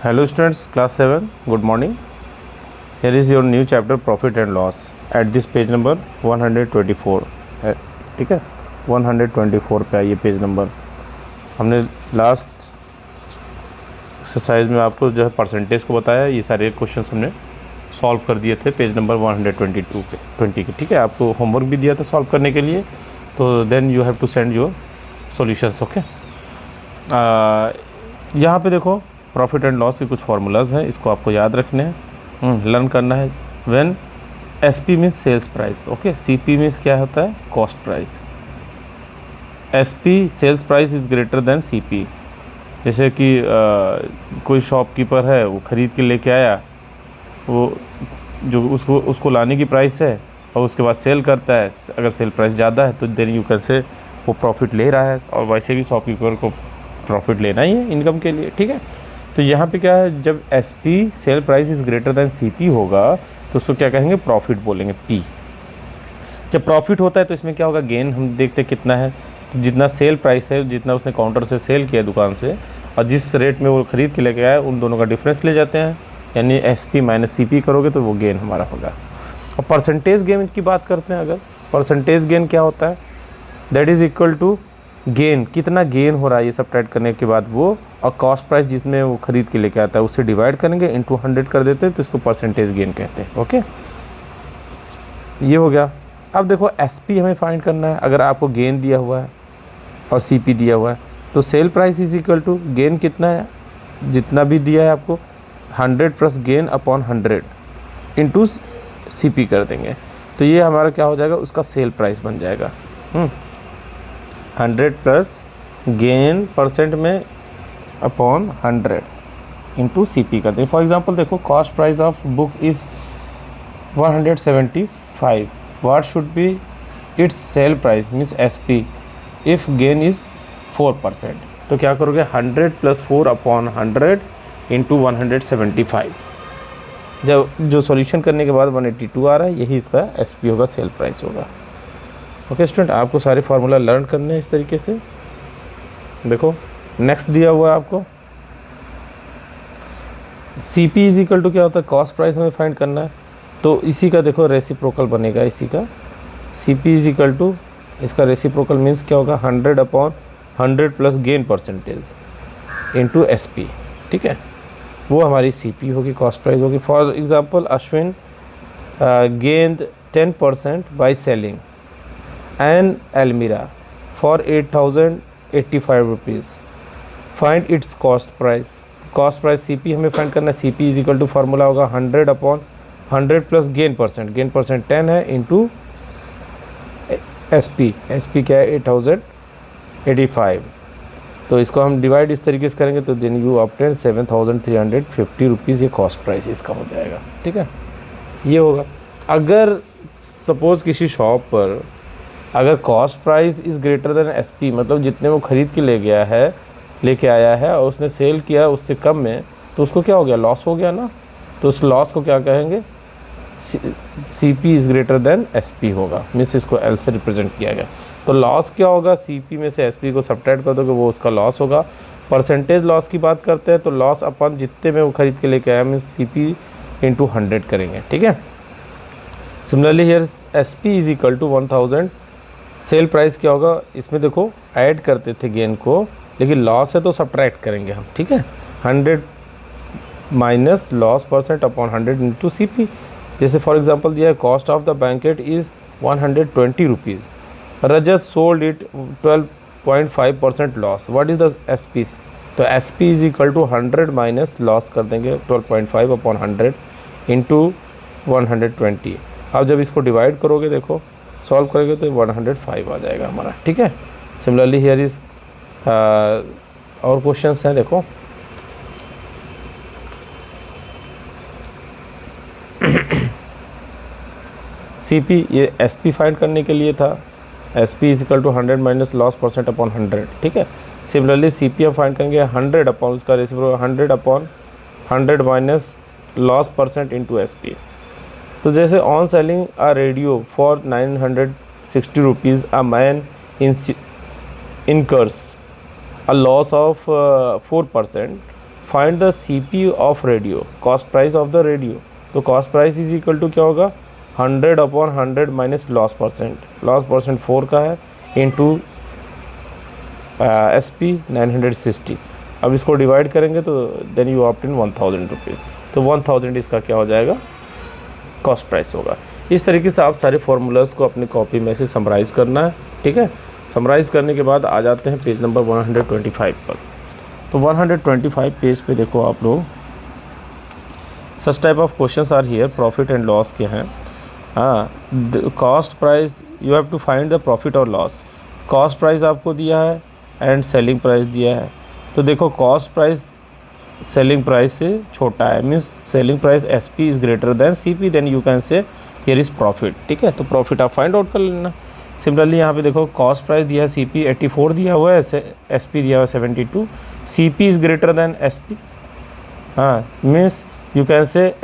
Hello students, class 7, good morning. Here is your new chapter profit and loss at this page number 124 है, ठीक है। 124 पे आइए page number. हमने last exercise में आपको जो है परसेंटेज को बताया, ये सारे क्वेश्चंस हमने सॉल्व कर दिए थे पेज नंबर 122 पे 20 के, ठीक है। आपको होमवर्क भी दिया था सॉल्व करने के लिए, तो then you have to send your solutions, okay. यहाँ पे देखो प्रॉफिट एंड लॉस के कुछ फार्मूलाज हैं, इसको आपको याद रखने हैं, लर्न करना है। When SP means sales price, okay. CP means क्या होता है, cost price. SP sales price is greater than CP. जैसे कि कोई शॉपकीपर है, वो ख़रीद के लेके आया, वो जो उसको लाने की प्राइस है और उसके बाद सेल करता है, अगर सेल प्राइस ज़्यादा है तो देन यू कैन से वो प्रॉफिट ले रहा है, और वैसे भी शॉपकीपर को प्रॉफिट लेना ही है इनकम के लिए, ठीक है। तो यहाँ पे क्या है, जब SP sale price is greater than CP होगा तो उसको क्या कहेंगे, प्रॉफिट बोलेंगे, पी। जब प्रॉफिट होता है तो इसमें क्या होगा, गेन हम देखते कितना है, तो जितना सेल प्राइस है, जितना उसने काउंटर से सेल किया दुकान से, और जिस रेट में वो ख़रीद के लेके आया, उन दोनों का डिफरेंस ले जाते हैं, यानी एसपी माइनस सीपी करोगे तो वो गेन हमारा होगा। और परसेंटेज गेन की बात करते हैं, अगर परसेंटेज गेन क्या होता है, that is equal to gain, कितना गेन हो रहा है ये सब्ट्रैक्ट करने के बाद वो, और कॉस्ट प्राइस जिसमें वो ख़रीद के लेके आता है उससे डिवाइड करेंगे, इनटू 100 कर देते हैं, तो इसको परसेंटेज गेन कहते हैं, ओके। ये हो गया। अब देखो एसपी हमें फाइंड करना है। अगर आपको गेन दिया हुआ है और सीपी दिया हुआ है, तो sell price is equal to gain कितना है, जितना भी दिया है आपको, 100 plus gain upon 100 into CP कर देंगे, तो ये हमारा क्या हो जाएगा, उसका सेल प्राइस बन जाएगा। 100 प्लस गेन परसेंट में अपॉन 100 इंटू सीपी कर दें। फॉर एग्जांपल देखो, cost price of book is 175, what should be it's sale price means SP if gain is 4%। तो क्या करोगे, 100 प्लस 4 अपॉन 100 इंटू 175। जब जो सॉल्यूशन करने के बाद 182 आ रहा है, यही इसका एसपी होगा, सेल प्राइस होगा, ओके स्टूडेंट। आपको सारे फार्मूला लर्न करने हैं इस तरीके से। देखो नेक्स्ट दिया हुआ है आपको, सीपी इज इक्वल टू क्या होता है, कॉस्ट प्राइस हमें फाइंड करना है, तो इसी का देखो रेसिप्रोकल बनेगा इसी का। सीपी इज इक्वल टू, इसका रेसिप्रोकल मीन्स क्या होगा, 100 upon 100 plus gain percentage into SP, ठीक है। वो हमारी सीपी होगी, कॉस्ट प्राइस होगी। For example Ashwin gained 10% by selling an almirah for 8085 rupees, find its cost price. Cost price CP हमें फाइंड करना है। CP is equal to formula होगा 100 अपॉन 100 प्लस गेन परसेंट 10 है इंटू एसपी। एसपी क्या है, 8085, तो इसको हम डिवाइड इस तरीके से करेंगे, तो देन यू ऑब्टेन 7350 रुपीज़, ये कॉस्ट प्राइस इसका हो जाएगा, ठीक है। ये होगा। अगर सपोज़ किसी शॉप पर अगर cost price is greater then SP, मतलब जितने वो ख़रीद के लेके आया है और उसने सेल किया उससे कम में, तो उसको क्या हो गया, लॉस हो गया ना। तो उस लॉस को क्या कहेंगे, CP is greater then SP होगा, मीन्स इसको एल से रिप्रेजेंट किया गया। तो लॉस क्या होगा, सीपी में से एसपी को सब्ट्रैक्ट कर दोगे, वो उसका लॉस होगा। परसेंटेज लॉस की बात करते हैं, तो लॉस अपन जितने में वो ख़रीद के लेके आया, मीन्स सीपी इंटू 100 करेंगे, ठीक है। Similarly here SP is equal to 1000, sell price क्या होगा, इसमें देखो ऐड करते थे गेन को, लेकिन लॉस है तो सब्ट्रैक्ट करेंगे हम, ठीक है। 100 minus loss percent upon 100 into CP. जैसे फॉर एग्जांपल दिया है, cost of the banquet is 120 rupees, Rajat sold it 12.5% loss, what is the SP. तो SP is equal to 100 minus loss कर देंगे 12.5 अपॉन 100 इंटू 120। अब जब इसको डिवाइड करोगे, देखो सॉल्व करेंगे तो 105 आ जाएगा हमारा, ठीक है। सिमिलरली हियर इज और क्वेश्चंस हैं, देखो सीपी, ये एसपी फाइंड करने के लिए था। SP is equal to 100 minus loss percent upon 100, ठीक है। सिमिलरली सीपी हम फाइंड करेंगे 100 अपॉन उसका reciprocal 100 upon 100 minus loss percent into SP. तो जैसे on selling a radio for 960 rupees, a man incurs a loss of 4% find the CP of radio, cost price of the radio. तो cost price is equal to क्या होगा, 100/100 minus loss percent. Loss percent 4 का है into SP 960। अब इसको divide करेंगे तो then you obtain 1000 rupees. तो 1000 इसका क्या हो जाएगा, कॉस्ट प्राइस होगा। इस तरीके से आप सारे फार्मूलाज को अपनी कॉपी में से समराइज़ करना है, ठीक है। समराइज़ करने के बाद आ जाते हैं पेज नंबर 125 पर। तो 125 पेज पे देखो आप लोग, such type of questions are here, profit and loss के हैं। हाँ, cost price you have to find the profit और लॉस। कॉस्ट प्राइस आपको दिया है एंड सेलिंग प्राइस दिया है। तो देखो कॉस्ट प्राइस सेलिंग प्राइस से छोटा है, means selling price SP is greater than CP, then you can say here is profit, ठीक है। तो प्रॉफिट आप फाइंड आउट कर लेना। सिमिलरली यहाँ पे देखो कॉस्ट प्राइस दिया है CP 84 दिया हुआ है, SP दिया हुआ है 72, CP is greater then SP। हाँ, मीन्स यू कैन से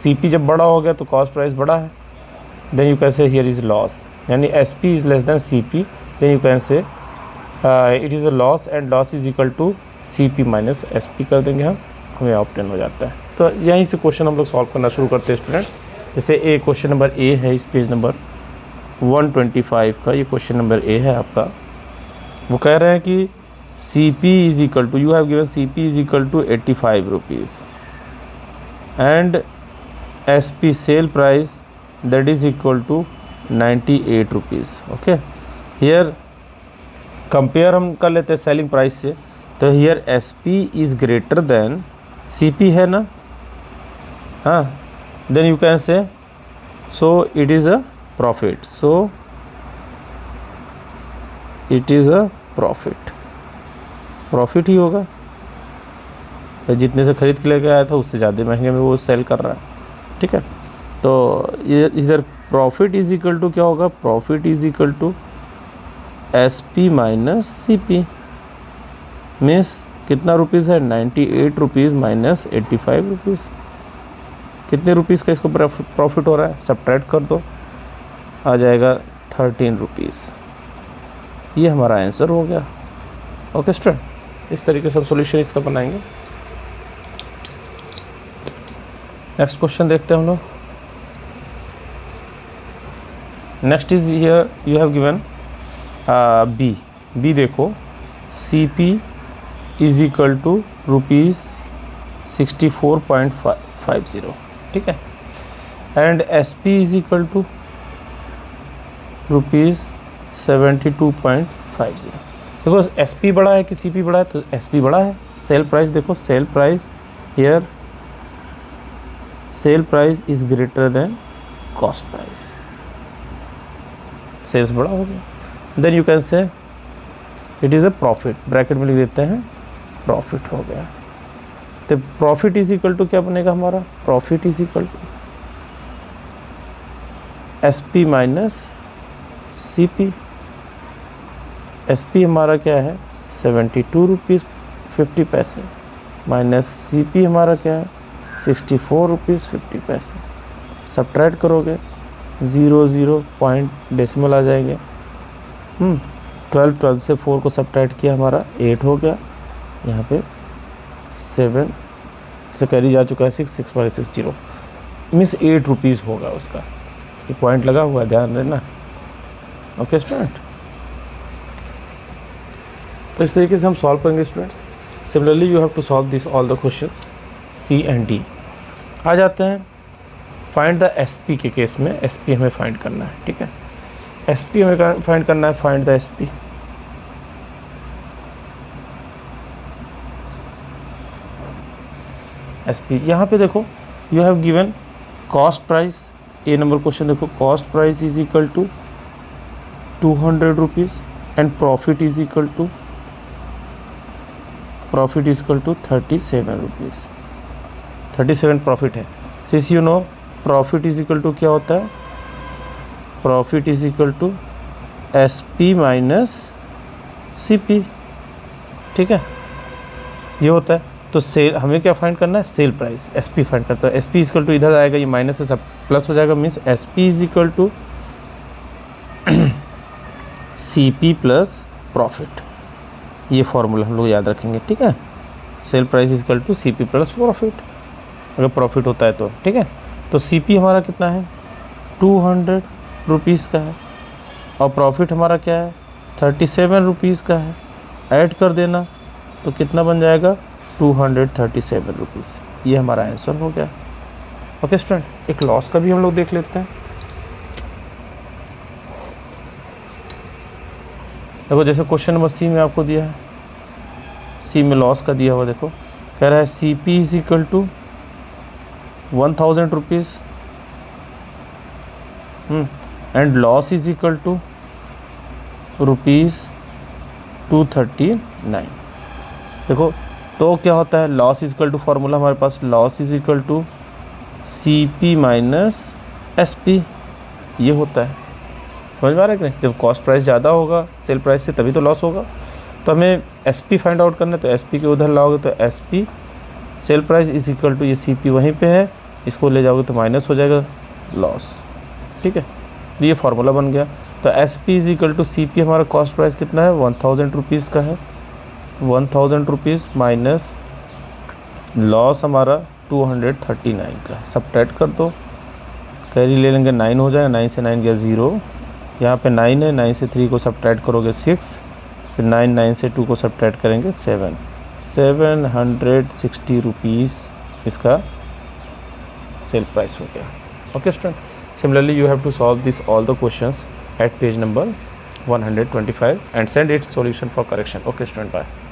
CP जब बड़ा हो गया तो कॉस्ट प्राइस बड़ा है, then you can say here is loss, यानी SP is less than CP, then you can say it is a loss and loss is equal to CP minus SP कर देंगे हम, हमें ऑप्टेन हो जाता है। तो यहीं से क्वेश्चन हम लोग सॉल्व करना शुरू करते हैं स्टूडेंट। जैसे क्वेश्चन नंबर A है, इस पेज नंबर 125 का ये क्वेश्चन नंबर A है आपका। वो कह रहे हैं कि CP is equal to, you have given CP is equal to 85 rupees and SP sell price that is equal to 98 rupees. Okay, here compare हम कर लेते हैं सेलिंग प्राइस से। तो here SP is greater than CP है ना, हाँ, then you can say so it is a profit, so it is a profit, profit ही होगा। जितने से खरीद के लेके आया था उससे ज़्यादा महंगे में वो सेल कर रहा है, ठीक है। तो ये इधर प्रॉफिट इज इक्वल टू क्या होगा, profit is equal to SP minus CP, means कितना रुपीज़ है, 98 रुपीज़ माइनस 85 रुपीज़। कितने रुपीज़ का इसको प्रॉफिट हो रहा है, सब्ट्रैक्ट कर दो, आ जाएगा 13 रुपीज़। ये हमारा आंसर हो गया। ओके स्टूडेंट, इस तरीके से हम सॉल्यूशन इसका बनाएंगे। नेक्स्ट क्वेश्चन देखते हैं हम लोग। Next is here you have given B देखो, CP इज इक्वल टू ₹64.50, ठीक है, and SP is equal to ₹72.50। देखो SP बड़ा है कि CP बड़ा है, तो SP बड़ा है। सेल प्राइस देखो, sell price here, sell price is greater than cost price, sales बड़ा हो गया, then you can say it is a profit, bracket में लिख देते हैं प्रॉफिट हो गया। तो प्रॉफिट इज इक्वल टू क्या बनेगा हमारा, profit is equal to SP minus CP। SP हमारा क्या है 72 रुपीज़ 50 पैसे, माइनस CP हमारा क्या है 64 रुपीज़ 50 पैसे। सब्ट्रैक्ट करोगे 0 पॉइंट डेसिमल आ जाएंगे। 12 से 4 को सब्ट्रैक्ट किया, हमारा 8 हो गया। यहाँ पे 7 से कैरी जा चुका है 6 बाई 60, मीन्स 8 रुपीज़ होगा उसका। ये पॉइंट लगा हुआ है, ध्यान देना। ओके स्टूडेंट, तो इस तरीके से हम सॉल्व करेंगे students. Similarly you have to solve this all the question C and D। आ जाते हैं फाइंड द SP के केस में। SP हमें फाइंड करना है, ठीक है। SP हमें फाइंड करना है, फाइंड द SP। SP यहाँ पे देखो you have given cost price. A number question देखो, cost price is equal to 200 rupees and profit is equal to 37 rupees. 37 profit है। Since you know profit is equal to क्या होता है, profit is equal to SP minus CP, ठीक है, ये होता है। तो सेल हमें क्या फाइंड करना है, सेल प्राइस, SP फाइंड करता है। SP इक्वल टू इधर आएगा, ये माइनस है, सब प्लस हो जाएगा, means SP is equal to CP plus profit. ये फॉर्मूला हम लोग याद रखेंगे, ठीक है। Sell price is equal to C P plus profit, अगर प्रॉफिट होता है तो, ठीक है। तो सी पी हमारा कितना है 200 रुपीज़ का है और प्रॉफिट हमारा क्या है 37 रुपीज़ का है, ऐड कर देना तो कितना बन जाएगा 237 रुपीज़। ये हमारा आंसर हो गया। ओके स्टूडेंट, एक लॉस का भी हम लोग देख लेते हैं। देखो जैसे क्वेश्चन नंबर सी में आपको दिया है, सी में लॉस का दिया हुआ, देखो कह रहा है C P is equal to 1000 rupees and loss is equal to ₹239। देखो तो क्या होता है, loss is equal to formula हमारे पास, loss is equal to C P minus S P, ये होता है। समझ में आ रहा है कि नहीं? जब कॉस्ट प्राइस ज़्यादा होगा सेल प्राइस से तभी तो लॉस होगा। तो हमें एस पी फाइंड आउट करना है, तो एस पी के उधर लाओगे तो S P sell price is equal to ये सी पी वहीं पे है, इसको ले जाओगे तो माइनस हो जाएगा लॉस, ठीक है। ये फार्मूला बन गया। तो S P is equal to C P, हमारा कॉस्ट प्राइस कितना है 1000 रुपीज़ का है, 1000 रुपीज़ माइनस लॉस हमारा 239 का है। सब्ट्रैक्ट कर दो, कैरी ले लेंगे 9 हो जाएगा, 9 से 9 गया 0, यहाँ पे 9 है, 9 से 3 को सब्ट्रैक्ट करोगे 6, फिर 9 से 2 को सब्ट्रैक्ट करेंगे 7, 760 रुपीज़ इसका सेल प्राइस हो गया। Okay student, similarly you have to solve this all the questions at page number 125 and send its solution for correction. Okay student, bye.